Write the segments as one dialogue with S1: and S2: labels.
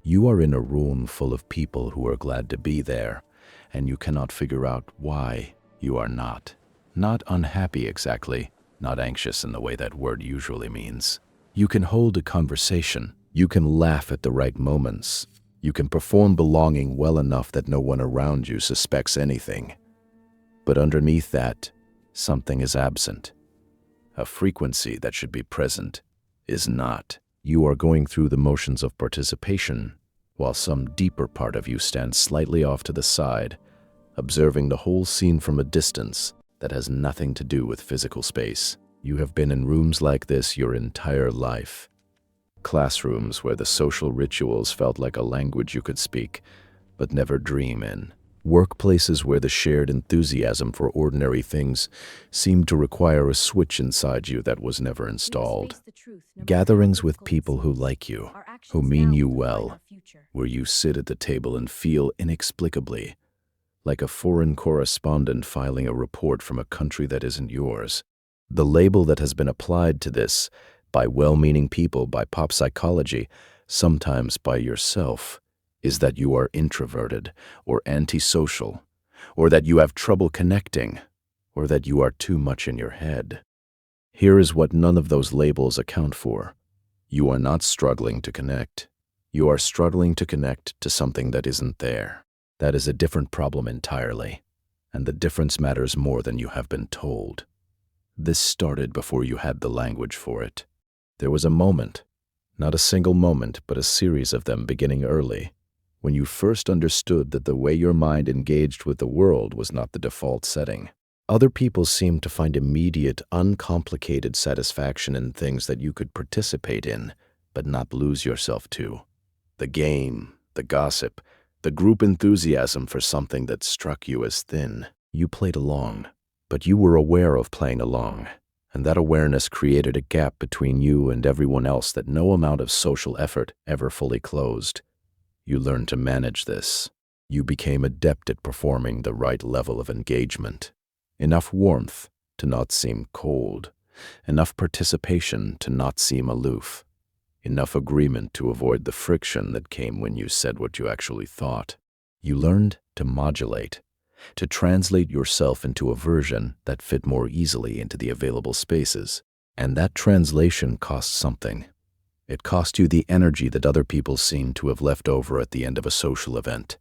S1: You are in a room full of people who are glad to be there, and you cannot figure out why you are not. Not unhappy exactly, not anxious in the way that word usually means. You can hold a conversation. You can laugh at the right moments. You can perform belonging well enough that no one around you suspects anything. But underneath that, something is absent. A frequency that should be present is not. You are going through the motions of participation, while some deeper part of you stands slightly off to the side, observing the whole scene from a distance that has nothing to do with physical space. You have been in rooms like this your entire life. Classrooms where the social rituals felt like a language you could speak, but never dream in. Workplaces where the shared enthusiasm for ordinary things seemed to require a switch inside you that was never installed. Gatherings with people who like you, who mean you well, where you sit at the table and feel inexplicably like a foreign correspondent filing a report from a country that isn't yours. The label that has been applied to this by well-meaning people, by pop psychology, sometimes by yourself, is that you are introverted or antisocial, or that you have trouble connecting, or that you are too much in your head. Here is what none of those labels account for. You are not struggling to connect. You are struggling to connect to something that isn't there. That is a different problem entirely, and the difference matters more than you have been told. This started before you had the language for it. There was a moment, not a single moment, but a series of them beginning early, when you first understood that the way your mind engaged with the world was not the default setting. Other people seemed to find immediate, uncomplicated satisfaction in things that you could participate in, but not lose yourself to. The game, the gossip, the group enthusiasm for something that struck you as thin. You played along, but you were aware of playing along, and that awareness created a gap between you and everyone else that no amount of social effort ever fully closed. You learned to manage this. You became adept at performing the right level of engagement. Enough warmth to not seem cold. Enough participation to not seem aloof. Enough agreement to avoid the friction that came when you said what you actually thought. You learned to modulate, to translate yourself into a version that fit more easily into the available spaces. And that translation cost something. It cost you the energy that other people seemed to have left over at the end of a social event.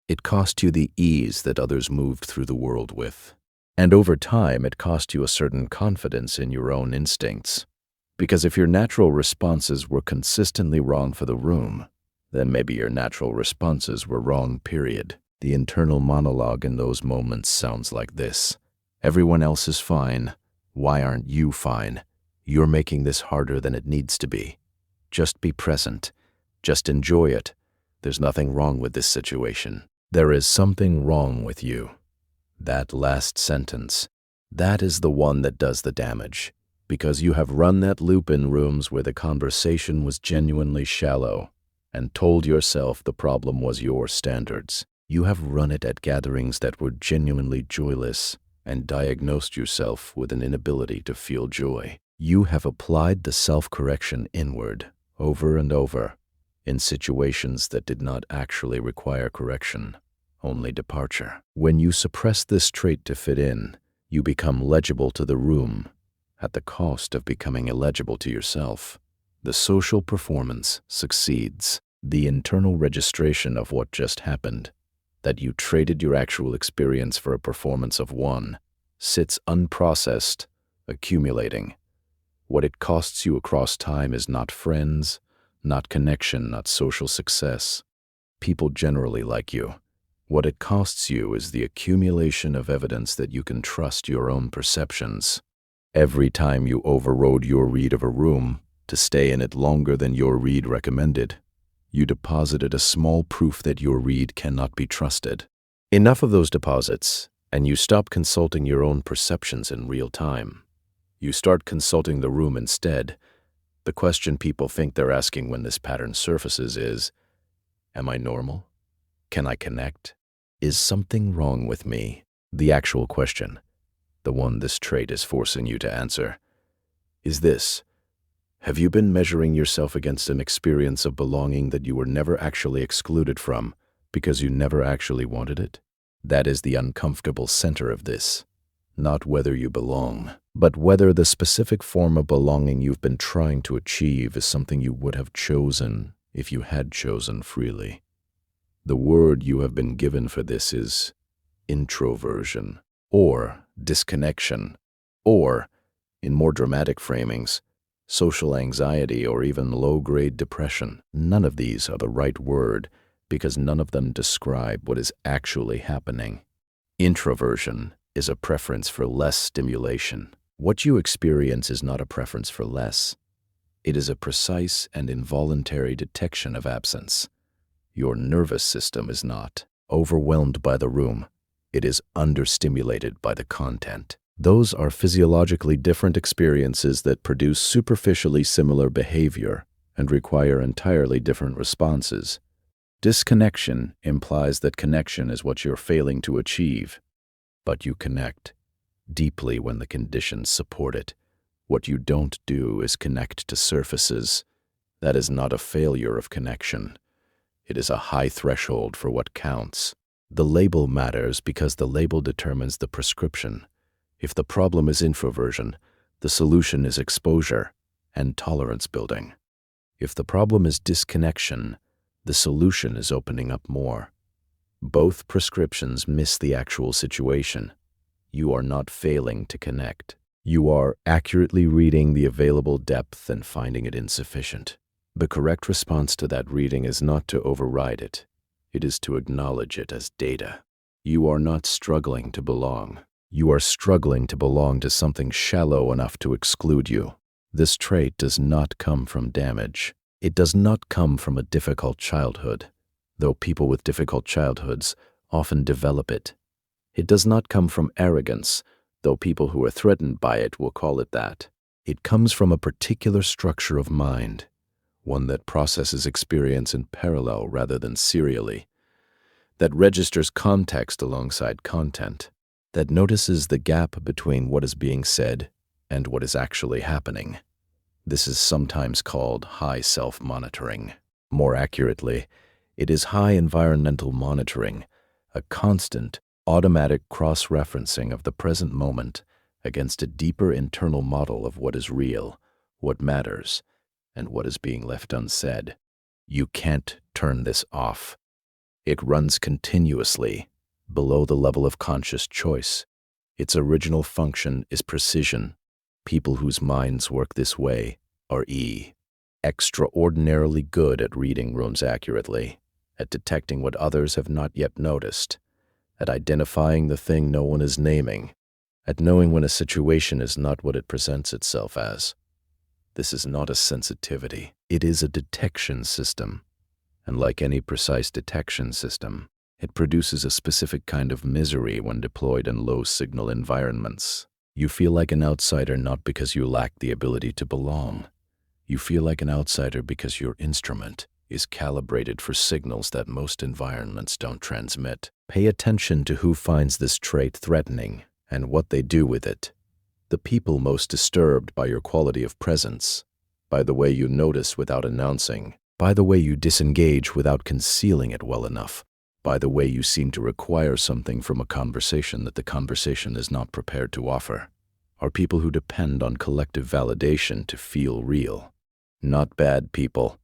S1: It cost you the ease that others moved through the world with. And over time, it cost you a certain confidence in your own instincts. Because if your natural responses were consistently wrong for the room, then maybe your natural responses were wrong, period. The internal monologue in those moments sounds like this. Everyone else is fine. Why aren't you fine? You're making this harder than it needs to be. Just be present. Just enjoy it. There's nothing wrong with this situation. There is something wrong with you. That last sentence, that is the one that does the damage. Because you have run that loop in rooms where the conversation was genuinely shallow and told yourself the problem was your standards. You have run it at gatherings that were genuinely joyless and diagnosed yourself with an inability to feel joy. You have applied the self-correction inward, over and over, in situations that did not actually require correction, only departure. When you suppress this trait to fit in, you become legible to the room, at the cost of becoming illegible to yourself. The social performance succeeds. The internal registration of what just happened, that you traded your actual experience for a performance of one, sits unprocessed, accumulating. What it costs you across time is not friends, not connection, not social success. People generally like you. What it costs you is the accumulation of evidence that you can trust your own perceptions. Every time you overrode your read of a room to stay in it longer than your read recommended, you deposited a small proof that your read cannot be trusted. Enough of those deposits, and you stop consulting your own perceptions in real time. You start consulting the room instead. The question people think they're asking when this pattern surfaces is, am I normal? Can I connect? Is something wrong with me? The actual question, the one this trait is forcing you to answer, is this: Have you been measuring yourself against an experience of belonging that you were never actually excluded from because you never actually wanted it? That is the uncomfortable center of this. Not whether you belong, but whether the specific form of belonging you've been trying to achieve is something you would have chosen if you had chosen freely. The word you have been given for this is introversion, or disconnection, or, in more dramatic framings, social anxiety or even low-grade depression. None of these are the right word because none of them describe what is actually happening. Introversion is a preference for less stimulation. What you experience is not a preference for less. It is a precise and involuntary detection of absence. Your nervous system is not overwhelmed by the room. It is understimulated by the content. Those are physiologically different experiences that produce superficially similar behavior and require entirely different responses. Disconnection implies that connection is what you're failing to achieve, but you connect deeply when the conditions support it. What you don't do is connect to surfaces. That is not a failure of connection. It is a high threshold for what counts. The label matters because the label determines the prescription. If the problem is introversion, the solution is exposure and tolerance building. If the problem is disconnection, the solution is opening up more. Both prescriptions miss the actual situation. You are not failing to connect. You are accurately reading the available depth and finding it insufficient. The correct response to that reading is not to override it. It is to acknowledge it as data. You are not struggling to belong. You are struggling to belong to something shallow enough to exclude you. This trait does not come from damage. It does not come from a difficult childhood, though people with difficult childhoods often develop it. It does not come from arrogance, though people who are threatened by it will call it that. It comes from a particular structure of mind, one that processes experience in parallel rather than serially, that registers context alongside content, that notices the gap between what is being said and what is actually happening. This is sometimes called high self-monitoring. More accurately, it is high environmental monitoring, a constant, automatic cross-referencing of the present moment against a deeper internal model of what is real, what matters, and what is being left unsaid. You can't turn this off. It runs continuously, below the level of conscious choice. Its original function is precision. People whose minds work this way are extraordinarily good at reading rooms accurately, at detecting what others have not yet noticed, at identifying the thing no one is naming, at knowing when a situation is not what it presents itself as. This is not a sensitivity. It is a detection system. And like any precise detection system, it produces a specific kind of misery when deployed in low-signal environments. You feel like an outsider not because you lack the ability to belong. You feel like an outsider because your instrument is calibrated for signals that most environments don't transmit. Pay attention to who finds this trait threatening and what they do with it. The people most disturbed by your quality of presence, by the way you notice without announcing, by the way you disengage without concealing it well enough, by the way you seem to require something from a conversation that the conversation is not prepared to offer, are people who depend on collective validation to feel real. Not bad people,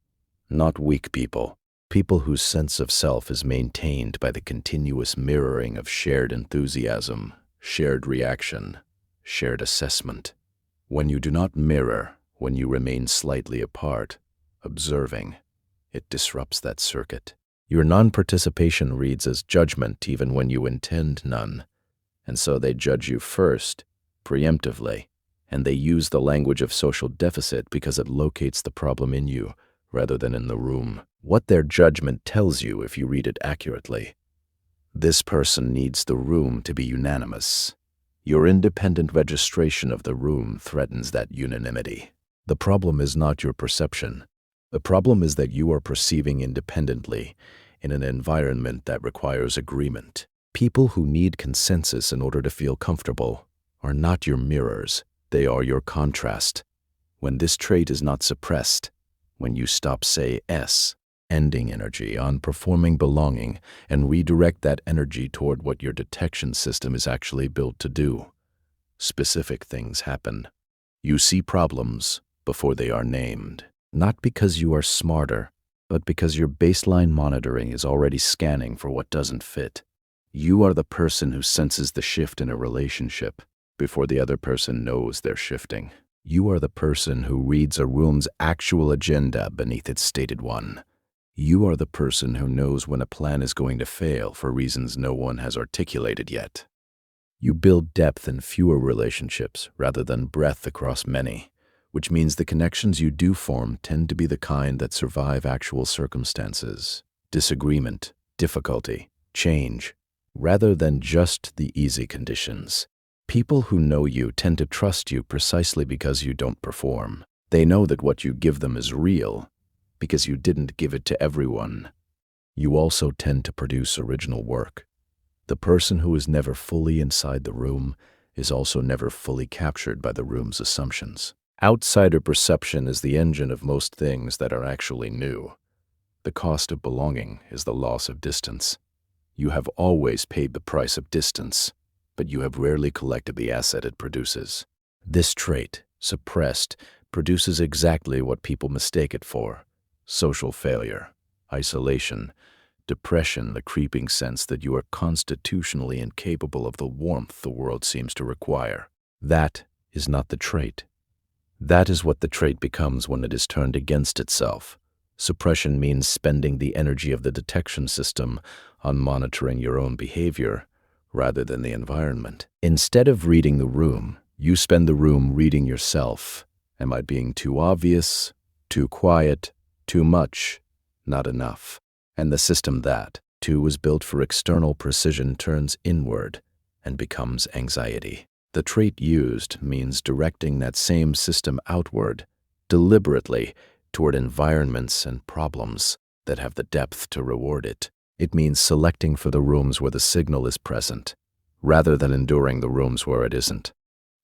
S1: not weak people, people whose sense of self is maintained by the continuous mirroring of shared enthusiasm, shared reaction, shared assessment. When you do not mirror, when you remain slightly apart, observing, it disrupts that circuit. Your non-participation reads as judgment even when you intend none, and so they judge you first, preemptively, and they use the language of social deficit because it locates the problem in you rather than in the room. What their judgment tells you if you read it accurately. This person needs the room to be unanimous. Your independent registration of the room threatens that unanimity. The problem is not your perception. The problem is that you are perceiving independently in an environment that requires agreement. People who need consensus in order to feel comfortable are not your mirrors. They are your contrast. When this trait is not suppressed, when you stop, say, ending energy on performing belonging and redirect that energy toward what your detection system is actually built to do, specific things happen. You see problems before they are named, not because you are smarter, but because your baseline monitoring is already scanning for what doesn't fit. You are the person who senses the shift in a relationship before the other person knows they're shifting. You are the person who reads a room's actual agenda beneath its stated one. You are the person who knows when a plan is going to fail for reasons no one has articulated yet. You build depth in fewer relationships rather than breadth across many, which means the connections you do form tend to be the kind that survive actual circumstances, disagreement, difficulty, change, rather than just the easy conditions. People who know you tend to trust you precisely because you don't perform. They know that what you give them is real, because you didn't give it to everyone. You also tend to produce original work. The person who is never fully inside the room is also never fully captured by the room's assumptions. Outsider perception is the engine of most things that are actually new. The cost of belonging is the loss of distance. You have always paid the price of distance, but you have rarely collected the asset it produces. This trait, suppressed, produces exactly what people mistake it for: social failure, isolation, depression, the creeping sense that you are constitutionally incapable of the warmth the world seems to require. That is not the trait. That is what the trait becomes when it is turned against itself. Suppression means spending the energy of the detection system on monitoring your own behavior rather than the environment. Instead of reading the room, you spend the room reading yourself. Am I being too obvious, too quiet, too much, not enough? And the system that, too, was built for external precision turns inward and becomes anxiety. The trait used means directing that same system outward, deliberately, toward environments and problems that have the depth to reward it. It means selecting for the rooms where the signal is present, rather than enduring the rooms where it isn't.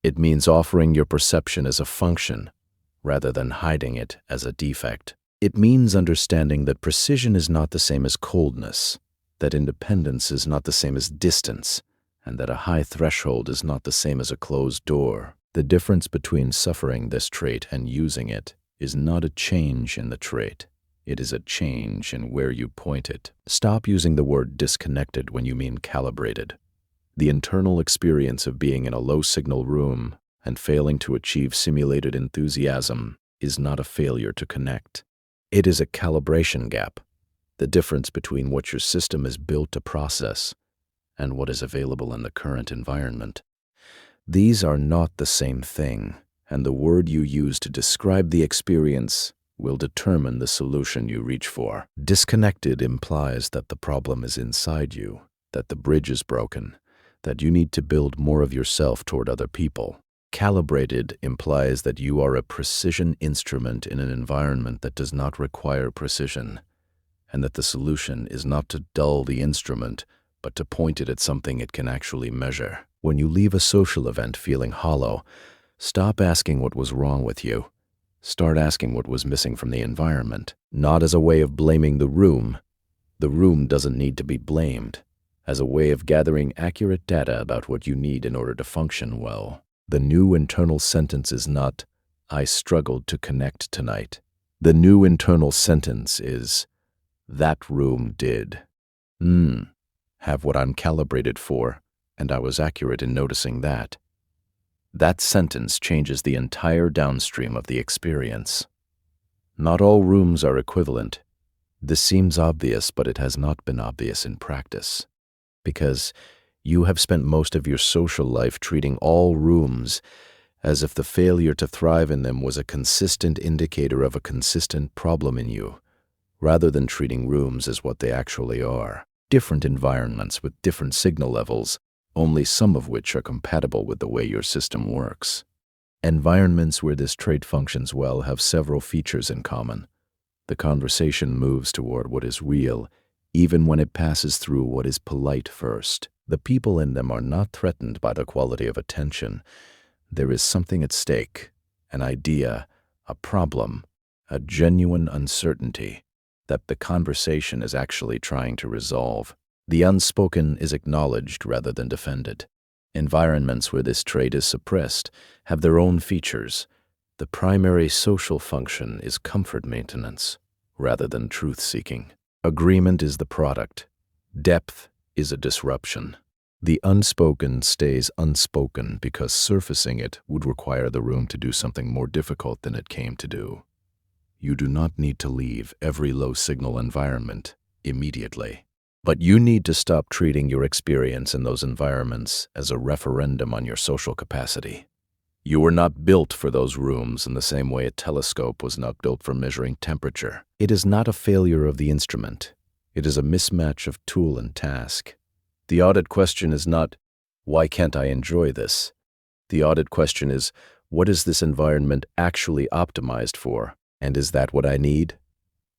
S1: It means offering your perception as a function, rather than hiding it as a defect. It means understanding that precision is not the same as coldness, that independence is not the same as distance, and that a high threshold is not the same as a closed door. The difference between suffering this trait and using it is not a change in the trait. It is a change in where you point it. Stop using the word disconnected when you mean calibrated. The internal experience of being in a low-signal room and failing to achieve simulated enthusiasm is not a failure to connect. It is a calibration gap, the difference between what your system is built to process and what is available in the current environment. These are not the same thing, and the word you use to describe the experience will determine the solution you reach for. Disconnected implies that the problem is inside you, that the bridge is broken, that you need to build more of yourself toward other people. Calibrated implies that you are a precision instrument in an environment that does not require precision, and that the solution is not to dull the instrument, but to point it at something it can actually measure. When you leave a social event feeling hollow, stop asking what was wrong with you. Start asking what was missing from the environment, not as a way of blaming the room. The room doesn't need to be blamed, as a way of gathering accurate data about what you need in order to function well. The new internal sentence is not, "I struggled to connect tonight." The new internal sentence is, "That room did. Have what I'm calibrated for, and I was accurate in noticing that." That sentence changes the entire downstream of the experience. Not all rooms are equivalent. This seems obvious, but it has not been obvious in practice, because you have spent most of your social life treating all rooms as if the failure to thrive in them was a consistent indicator of a consistent problem in you, rather than treating rooms as what they actually are: different environments with different signal levels, only some of which are compatible with the way your system works. Environments where this trait functions well have several features in common. The conversation moves toward what is real, even when it passes through what is polite first. The people in them are not threatened by the quality of attention. There is something at stake, an idea, a problem, a genuine uncertainty that the conversation is actually trying to resolve. The unspoken is acknowledged rather than defended. Environments where this trait is suppressed have their own features. The primary social function is comfort maintenance rather than truth-seeking. Agreement is the product. Depth is a disruption. The unspoken stays unspoken because surfacing it would require the room to do something more difficult than it came to do. You do not need to leave every low-signal environment immediately, but you need to stop treating your experience in those environments as a referendum on your social capacity. You were not built for those rooms in the same way a telescope was not built for measuring temperature. It is not a failure of the instrument. It is a mismatch of tool and task. The audit question is not, why can't I enjoy this? The audit question is, what is this environment actually optimized for? And is that what I need?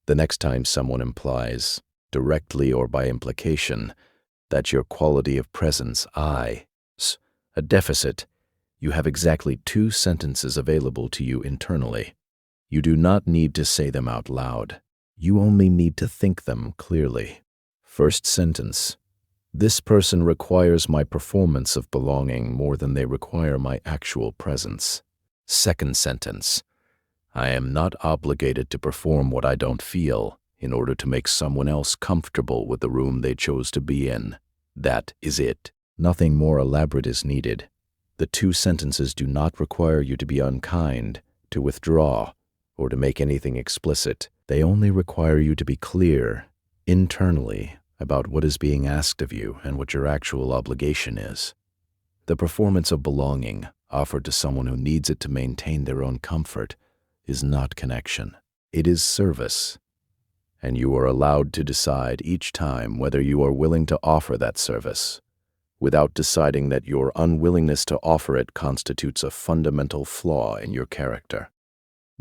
S1: The next time someone implies, directly or by implication, that your quality of presence is a deficit, you have exactly 2 sentences available to you internally. You do not need to say them out loud. You only need to think them clearly. First sentence: this person requires my performance of belonging more than they require my actual presence. Second sentence: I am not obligated to perform what I don't feel in order to make someone else comfortable with the room they chose to be in. That is it. Nothing more elaborate is needed. The 2 sentences do not require you to be unkind, to withdraw, or to make anything explicit. They only require you to be clear, internally, about what is being asked of you and what your actual obligation is. The performance of belonging, offered to someone who needs it to maintain their own comfort, is not connection. It is service. And you are allowed to decide each time whether you are willing to offer that service, without deciding that your unwillingness to offer it constitutes a fundamental flaw in your character.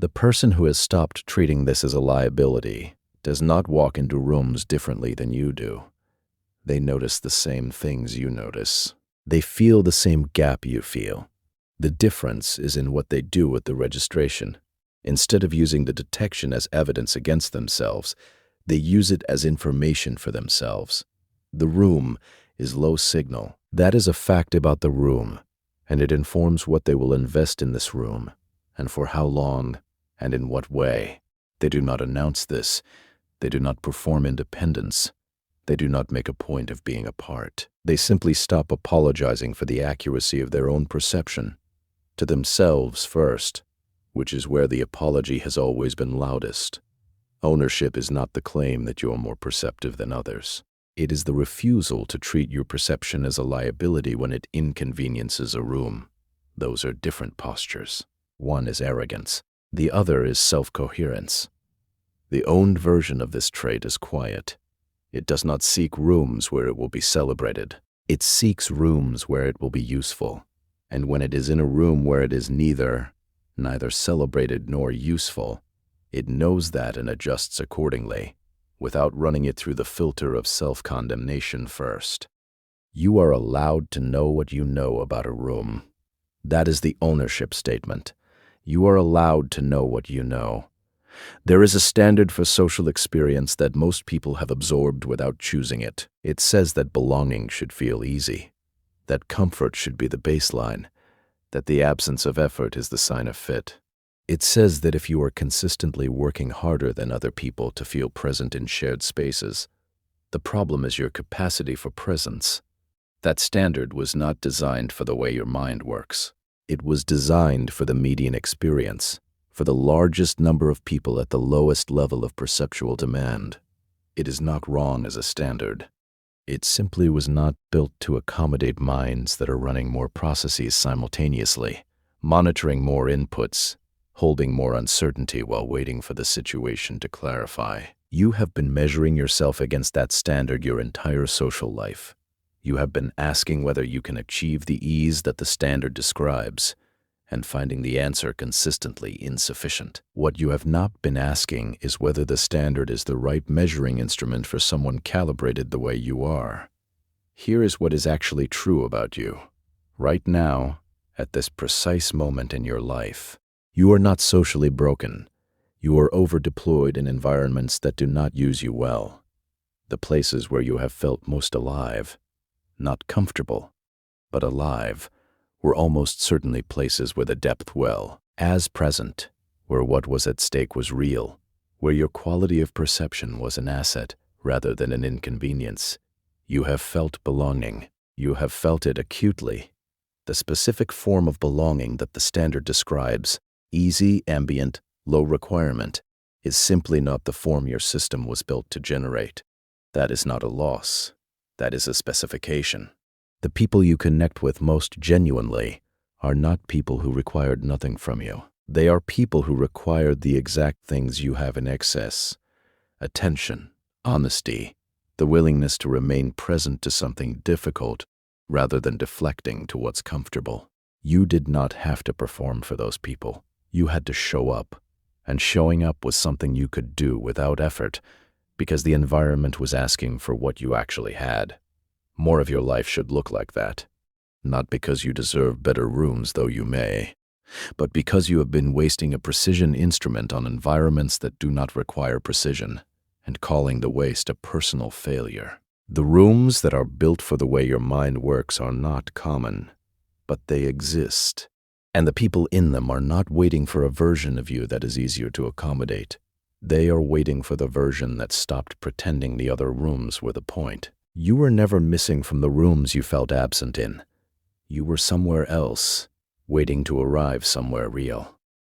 S1: The person who has stopped treating this as a liability does not walk into rooms differently than you do. They notice the same things you notice. They feel the same gap you feel. The difference is in what they do with the registration. Instead of using the detection as evidence against themselves, they use it as information for themselves. The room is low signal. That is a fact about the room, and it informs what they will invest in this room, and for how long, and in what way. They do not announce this. They do not perform independence. They do not make a point of being apart. They simply stop apologizing for the accuracy of their own perception, to themselves first, which is where the apology has always been loudest. Ownership is not the claim that you are more perceptive than others. It is the refusal to treat your perception as a liability when it inconveniences a room. Those are different postures. One is arrogance. The other is self-coherence. The owned version of this trait is quiet. It does not seek rooms where it will be celebrated. It seeks rooms where it will be useful. And when it is in a room where it is neither celebrated nor useful, it knows that and adjusts accordingly, without running it through the filter of self-condemnation first. You are allowed to know what you know about a room. That is the ownership statement. You are allowed to know what you know. There is a standard for social experience that most people have absorbed without choosing it. It says that belonging should feel easy, that comfort should be the baseline, that the absence of effort is the sign of fit. It says that if you are consistently working harder than other people to feel present in shared spaces, the problem is your capacity for presence. That standard was not designed for the way your mind works. It was designed for the median experience, for the largest number of people at the lowest level of perceptual demand. It is not wrong as a standard. It simply was not built to accommodate minds that are running more processes simultaneously, monitoring more inputs, holding more uncertainty while waiting for the situation to clarify. You have been measuring yourself against that standard your entire social life. You have been asking whether you can achieve the ease that the standard describes, and finding the answer consistently insufficient. What you have not been asking is whether the standard is the right measuring instrument for someone calibrated the way you are. Here is what is actually true about you. Right now, at this precise moment in your life, You are not socially broken. You are over-deployed in environments that do not use you well. The places where you have felt most alive, not comfortable, but alive, were almost certainly places where the depth well, as present, where what was at stake was real, where your quality of perception was an asset rather than an inconvenience. You have felt belonging. You have felt it acutely. The specific form of belonging that the standard describes, easy, ambient, low requirement, is simply not the form your system was built to generate. That is not a loss. That is a specification. The people you connect with most genuinely are not people who required nothing from you. They are people who required the exact things you have in excess: attention, honesty, the willingness to remain present to something difficult rather than deflecting to what's comfortable. You did not have to perform for those people. You had to show up, and showing up was something you could do without effort because the environment was asking for what you actually had. More of your life should look like that, not because you deserve better rooms, though you may, but because you have been wasting a precision instrument on environments that do not require precision and calling the waste a personal failure. The rooms that are built for the way your mind works are not common, but they exist, and the people in them are not waiting for a version of you that is easier to accommodate. They are waiting for the version that stopped pretending the other rooms were the point. You were never missing from the rooms you felt absent in. You were somewhere else, waiting to arrive somewhere real.